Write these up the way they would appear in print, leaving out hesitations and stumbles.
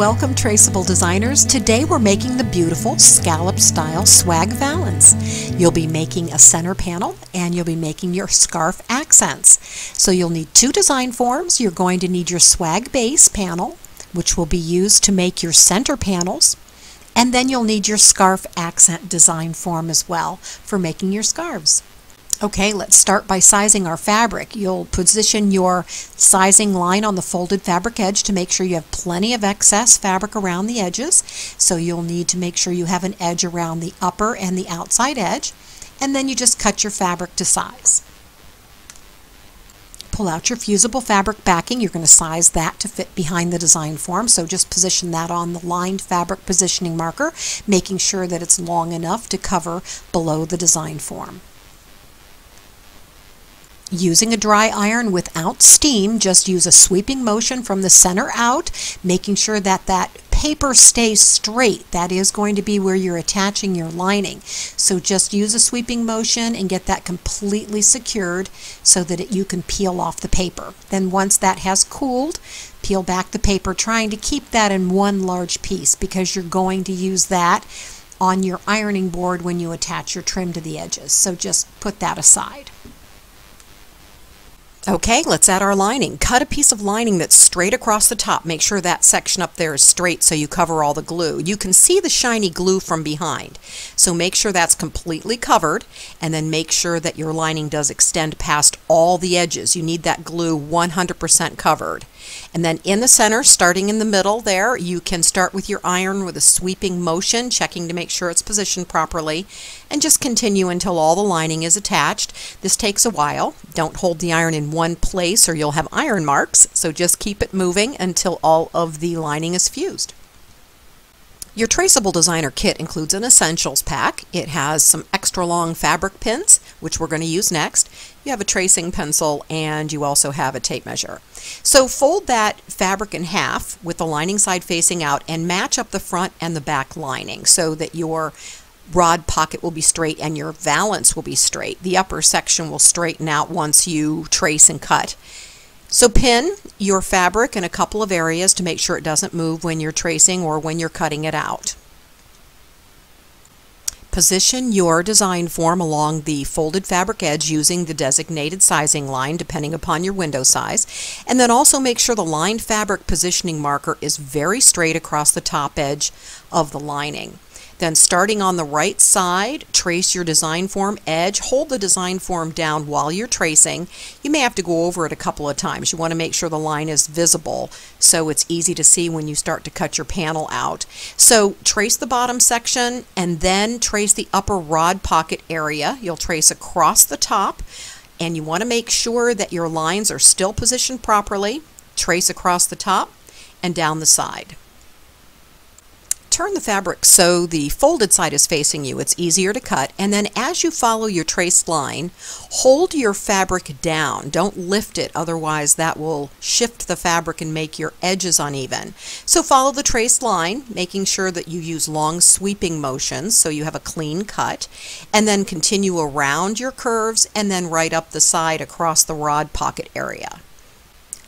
Welcome, Traceable Designers. Today we're making the beautiful scallop-style swag valance. You'll be making a center panel and you'll be making your scarf accents. So you'll need two design forms. You're going to need your swag base panel, which will be used to make your center panels. And then you'll need your scarf accent design form as well for making your scarves. Okay, let's start by sizing our fabric. You'll position your sizing line on the folded fabric edge to make sure you have plenty of excess fabric around the edges. So you'll need to make sure you have an edge around the upper and the outside edge. And then you just cut your fabric to size. Pull out your fusible fabric backing. You're going to size that to fit behind the design form. So just position that on the lined fabric positioning marker, making sure that it's long enough to cover below the design form. Using a dry iron without steam, just use a sweeping motion from the center out, making sure that that paper stays straight. That is going to be where you're attaching your lining. So just use a sweeping motion and get that completely secured so that you can peel off the paper. Then once that has cooled, peel back the paper, trying to keep that in one large piece because you're going to use that on your ironing board when you attach your trim to the edges. So just put that aside. Okay, let's add our lining. Cut a piece of lining that's straight across the top. Make sure that section up there is straight so you cover all the glue. You can see the shiny glue from behind. So make sure that's completely covered, and then make sure that your lining does extend past all the edges. You need that glue 100% covered. And then in the center, starting in the middle there, you can start with your iron with a sweeping motion, checking to make sure it's positioned properly, and just continue until all the lining is attached. This takes a while. Don't hold the iron in one place or you'll have iron marks, so just keep it moving until all of the lining is fused. Your Traceable Designer kit includes an essentials pack. It has some extra long fabric pins, which we're going to use next. You have a tracing pencil and you also have a tape measure. So fold that fabric in half with the lining side facing out and match up the front and the back lining so that your rod pocket will be straight and your valance will be straight. The upper section will straighten out once you trace and cut. So pin your fabric in a couple of areas to make sure it doesn't move when you're tracing or when you're cutting it out. Position your design form along the folded fabric edge using the designated sizing line depending upon your window size, and then also make sure the lined fabric positioning marker is very straight across the top edge of the lining. Then starting on the right side, trace your design form edge. Hold the design form down while you're tracing. You may have to go over it a couple of times. You want to make sure the line is visible so it's easy to see when you start to cut your panel out. So trace the bottom section and then trace the upper rod pocket area. You'll trace across the top and you want to make sure that your lines are still positioned properly. Trace across the top and down the side. Turn the fabric so the folded side is facing you. It's easier to cut. And then as you follow your traced line, hold your fabric down. Don't lift it, otherwise that will shift the fabric and make your edges uneven. So follow the traced line, making sure that you use long sweeping motions so you have a clean cut. And then continue around your curves and then right up the side across the rod pocket area.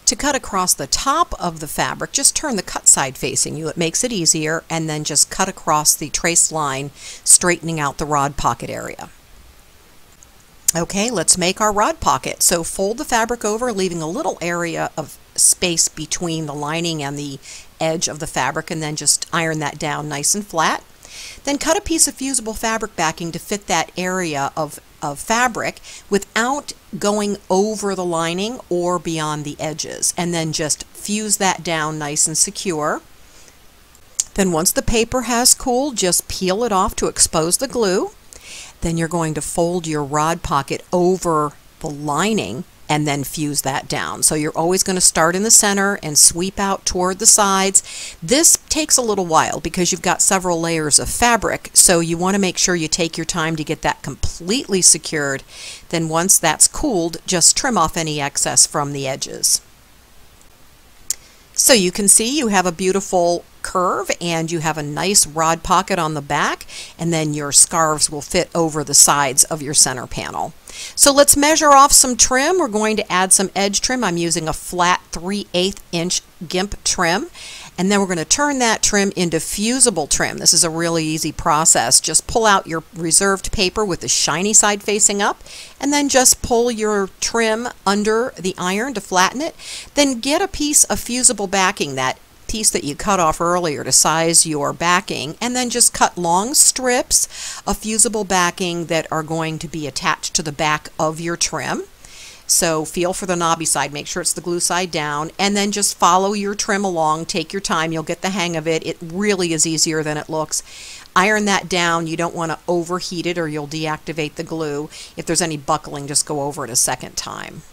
To cut across the top of the fabric, just turn the cut side facing you. It makes it easier, and then just cut across the traced line, straightening out the rod pocket area. Okay, let's make our rod pocket. So fold the fabric over, leaving a little area of space between the lining and the edge of the fabric, and then just iron that down nice and flat. Then cut a piece of fusible fabric backing to fit that area of fabric without going over the lining or beyond the edges, and then just fuse that down nice and secure. Then once the paper has cooled, just peel it off to expose the glue. Then you're going to fold your rod pocket over the lining and then fuse that down. So you're always going to start in the center and sweep out toward the sides. This takes a little while because you've got several layers of fabric, so you want to make sure you take your time to get that completely secured. Then once that's cooled, just trim off any excess from the edges. So you can see you have a beautiful curve and you have a nice rod pocket on the back, and then your scarves will fit over the sides of your center panel. So let's measure off some trim. We're going to add some edge trim. I'm using a flat 3/8 inch GIMP trim, And then we're going to turn that trim into fusible trim. This is a really easy process. Just pull out your reserved paper with the shiny side facing up, and then just pull your trim under the iron to flatten it. Then get a piece of fusible backing, that piece that you cut off earlier, to size your backing, and then just cut long strips of fusible backing that are going to be attached to the back of your trim. So feel for the knobby side, make sure it's the glue side down, and then just follow your trim along. Take your time, you'll get the hang of it. It really is easier than it looks. Iron that down. You don't want to overheat it or you'll deactivate the glue. If there's any buckling, just go over it a second time.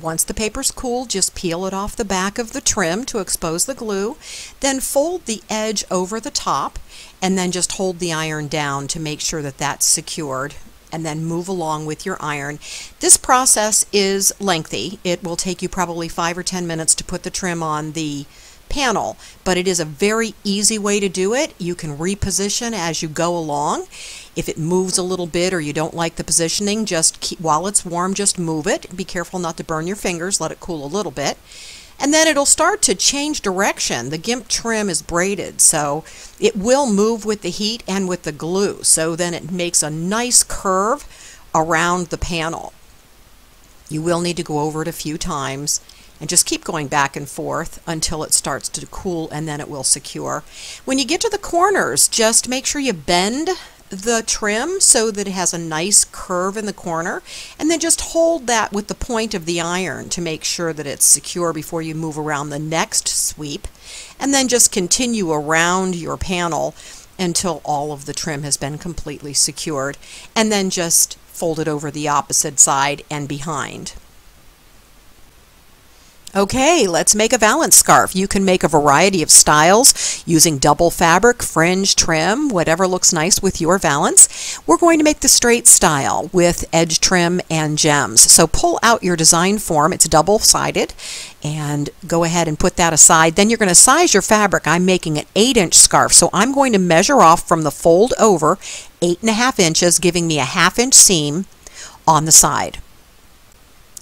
Once the paper's cool, just peel it off the back of the trim to expose the glue. Then fold the edge over the top, and then just hold the iron down to make sure that that's secured, and then move along with your iron. This process is lengthy. It will take you probably 5 or 10 minutes to put the trim on the panel, but it is a very easy way to do it. You can reposition as you go along. If it moves a little bit or you don't like the positioning, just keep, while it's warm, just move it. Be careful not to burn your fingers. Let it cool a little bit. And then it'll start to change direction. The GIMP trim is braided, so it will move with the heat and with the glue. So then it makes a nice curve around the panel. You will need to go over it a few times and just keep going back and forth until it starts to cool, and then it will secure. When you get to the corners, just make sure you bend the trim so that it has a nice curve in the corner, and then just hold that with the point of the iron to make sure that it's secure before you move around the next sweep, and then just continue around your panel until all of the trim has been completely secured, and then just fold it over the opposite side and behind. Okay, let's make a valance scarf. You can make a variety of styles using double fabric, fringe, trim, whatever looks nice with your valance. We're going to make the straight style with edge trim and gems. So pull out your design form. It's double-sided, and go ahead and put that aside. Then you're going to size your fabric. I'm making an 8-inch scarf, so I'm going to measure off from the fold over 8.5 inches, giving me a 1/2-inch seam on the side.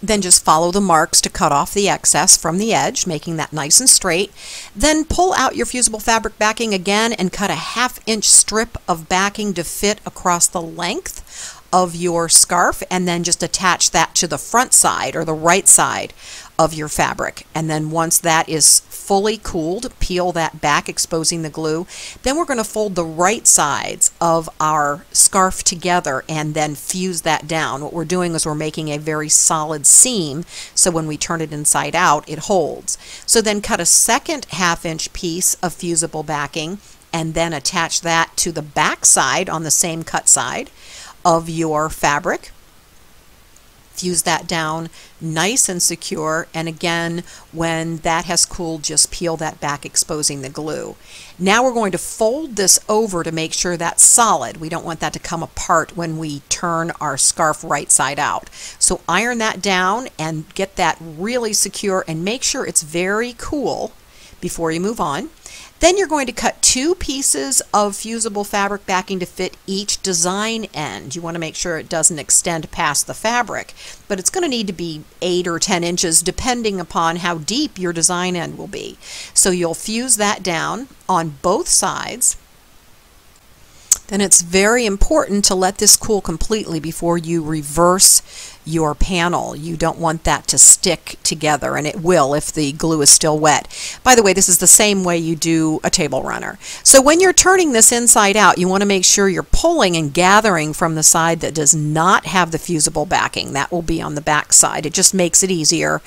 Then just follow the marks to cut off the excess from the edge, making that nice and straight. Then pull out your fusible fabric backing again and cut a 1/2-inch strip of backing to fit across the length of your scarf, and then just attach that to the front side or the right side of your fabric. And then once that is fully cooled, peel that back, exposing the glue. Then we're going to fold the right sides of our scarf together and then fuse that down. What we're doing is we're making a very solid seam, so when we turn it inside out, it holds. So then cut a second 1/2-inch piece of fusible backing and then attach that to the back side on the same cut side of your fabric. Fuse that down nice and secure, and again, when that has cooled, just peel that back, exposing the glue. Now we're going to fold this over to make sure that's solid. We don't want that to come apart when we turn our scarf right side out. So iron that down and get that really secure, and make sure it's very cool before you move on. Then you're going to cut 2 pieces of fusible fabric backing to fit each design end. You want to make sure it doesn't extend past the fabric, but it's going to need to be 8 or 10 inches depending upon how deep your design end will be. So you'll fuse that down on both sides. Then it's very important to let this cool completely before you reverse your panel. You don't want that to stick together, and it will if the glue is still wet. By the way, this is the same way you do a table runner. So when you're turning this inside out, you want to make sure you're pulling and gathering from the side that does not have the fusible backing. That will be on the back side. It just makes it easier,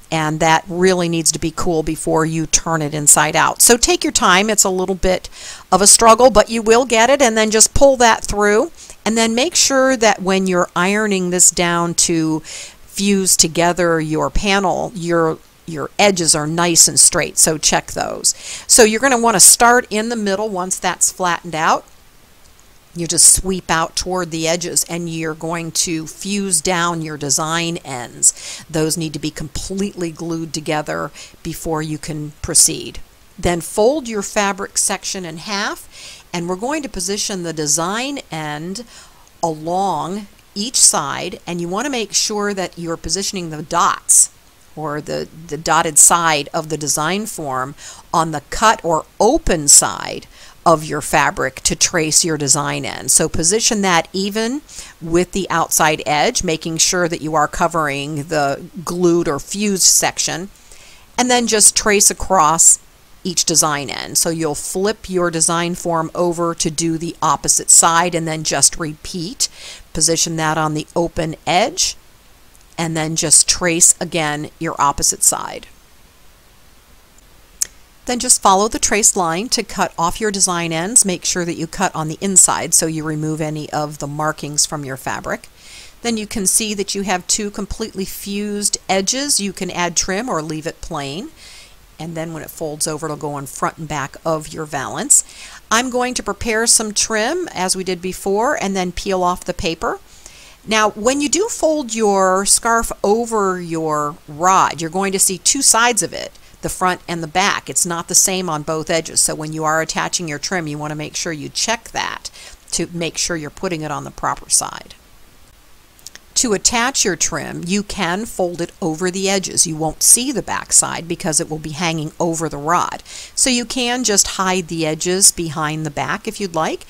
and that really needs to be cool before you turn it inside out. So take your time. It's a little bit of a struggle, but you will get it, and then just pull that through. And then make sure that when you're ironing this down to fuse together your panel, your edges are nice and straight, so check those. So you're going to want to start in the middle once that's flattened out. You just sweep out toward the edges, and you're going to fuse down your design ends. Those need to be completely glued together before you can proceed. Then fold your fabric section in half, and we're going to position the design end along each side, and you want to make sure that you're positioning the dots or the dotted side of the design form on the cut or open side of your fabric to trace your design in. So position that even with the outside edge, making sure that you are covering the glued or fused section, and then just trace across each design end. So you'll flip your design form over to do the opposite side and then just repeat. Position that on the open edge and then just trace again your opposite side. Then just follow the traced line to cut off your design ends. Make sure that you cut on the inside so you remove any of the markings from your fabric. Then you can see that you have two completely fused edges. You can add trim or leave it plain. And then when it folds over, it'll go on front and back of your valance. I'm going to prepare some trim as we did before and then peel off the paper. Now, when you do fold your scarf over your rod, you're going to see two sides of it, the front and the back. It's not the same on both edges. So when you are attaching your trim, you want to make sure you check that to make sure you're putting it on the proper side. To attach your trim, you can fold it over the edges. You won't see the back side because it will be hanging over the rod. So you can just hide the edges behind the back if you'd like.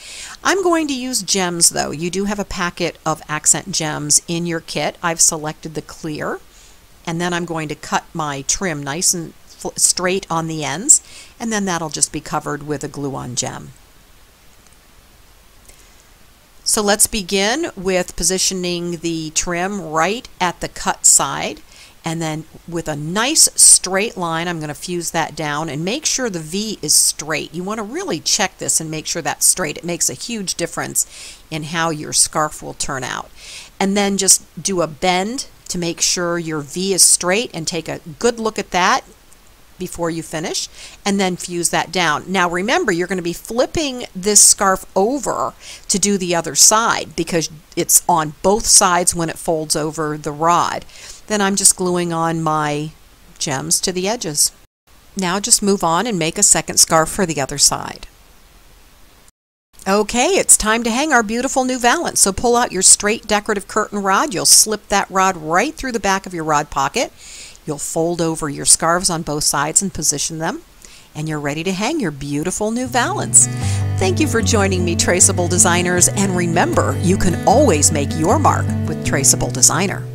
I'm going to use gems though. You do have a packet of accent gems in your kit. I've selected the clear, and then I'm going to cut my trim nice and straight on the ends, and then that'll just be covered with a glue-on gem. So let's begin with positioning the trim right at the cut side, and then with a nice straight line I'm going to fuse that down and make sure the V is straight. You want to really check this and make sure that's straight. It makes a huge difference in how your scarf will turn out. And then just do a bend to make sure your V is straight and take a good look at that before you finish, and then fuse that down. Now remember, you're going to be flipping this scarf over to do the other side because it's on both sides when it folds over the rod. Then I'm just gluing on my gems to the edges. Now just move on and make a second scarf for the other side. Okay, it's time to hang our beautiful new valance. So pull out your straight decorative curtain rod. You'll slip that rod right through the back of your rod pocket. You'll fold over your scarves on both sides and position them, and you're ready to hang your beautiful new valance. Thank you for joining me, Traceable Designers, and remember, you can always make your mark with Traceable Designer.